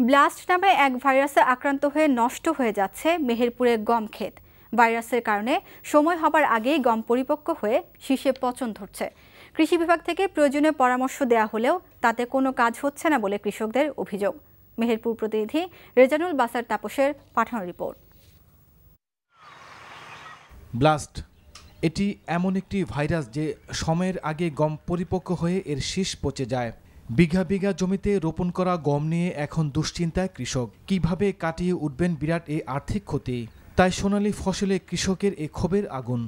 Blast নামে এক ভাইরাসে আক্রান্ত হয়ে নষ্ট হয়ে যাচ্ছে মেহেরপুরের গম ক্ষেত। ভাইরাসের কারণে সময় হবার আগেই গম পরিপক্ক হয়ে শীষে পচন ধরছে। কৃষি বিভাগ থেকে প্রয়োজনীয় পরামর্শ দেয়া হলেও তাতে কোনো কাজ হচ্ছে না বলে কৃষকদের অভিযোগ। মেহেরপুর প্রতিনিধি রেজানুল বাসার তাপসের পাঠানো রিপোর্ট। ব্লাস্ট এটি এমন একটি ভাইরাস যে সময়ের আগে গম পরিপক্ক হয়ে এর শীষ পচে যায়। বিঘা বিঘা জমিতে রোপণ করা গম নিয়ে এখন দুশ্চিন্তায় কৃষক। কিভাবে কাটিয়ে উঠবেন বিরাট এই আর্থিক ক্ষতি? তাই সোনালী ফসলে কৃষকের এ ক্ষোভের আগুন।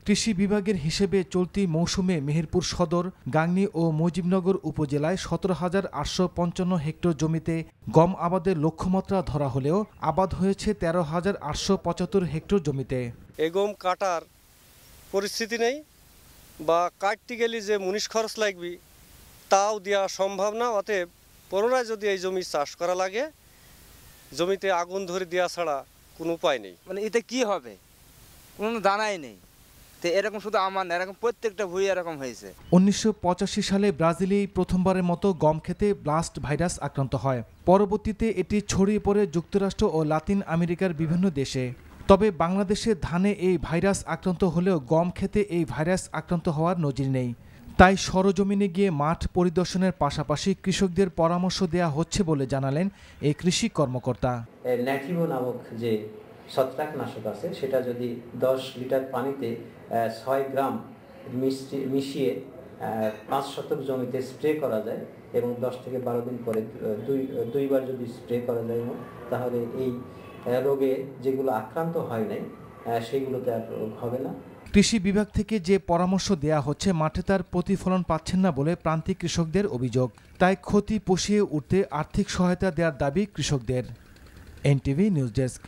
কৃষি বিভাগের হিসেবে চলতি মৌসুমে মেহেরপুর সদর, গাংনী ও মুজিবনগর উপজেলায় 17,855 হেক্টর জমিতে গম আবাদের লক্ষ্যমাত্রা ধরা হলেও আবাদ হয়েছে 13,875 হেক্টর জমিতে। এই গম কাটার পরিস্থিতি নেই বা কাটতে গেলে যে মুনিশ খরচ লাগবে তাও দেওয়া সম্ভব না। অতএব পুনরায় যদি এই জমি চাষ করা লাগে, জমিতে আগুন ধরে দেওয়া ছাড়া কোনো উপায় নেই। মানে এতে কি হবে, কোনো দানাই নেই। এরকম শুধু আমার না, এরকম প্রত্যেকটা ভুঁই এরকম হয়েছে। 1985 সালে ব্রাজিলেই প্রথমবারের মতো গম খেতে ব্লাস্ট ভাইরাস আক্রান্ত হয়। পরবর্তীতে এটি ছড়িয়ে পড়ে যুক্তরাষ্ট্র ও লাতিন আমেরিকার বিভিন্ন দেশে। তবে বাংলাদেশে ধানে এই ভাইরাস আক্রান্ত হলেও গম খেতে এই ভাইরাস আক্রান্ত হওয়ার নজির নেই। তাই সরজমিনে গিয়ে মাঠ পরিদর্শনের পাশাপাশি কৃষকদের পরামর্শ দেয়া হচ্ছে বলে জানালেন এই কৃষি কর্মকর্তা। ন্যাটিভো নামক যে ছত্রাকনাশক আছে সেটা যদি 10 লিটার পানিতে 6 গ্রাম মিশিয়ে 5 শতক জমিতে স্প্রে করা যায় এবং 10 থেকে 12 দিন পরে দুইবার যদি স্প্রে করা যায়, তাহলে এই রোগে যেগুলো আক্রান্ত হয় নাই সেগুলোতে আর রোগ হবে না। কৃষি বিভাগ থেকে যে পরামর্শ দেয়া হচ্ছে মাঠে তার প্রতিফলন পাচ্ছেন না বলে প্রান্তিক কৃষকদের অভিযোগ। তাই ক্ষতি পুষিয়ে উঠতে আর্থিক সহায়তা দেওয়ার দাবি কৃষকদের। NTV news desk.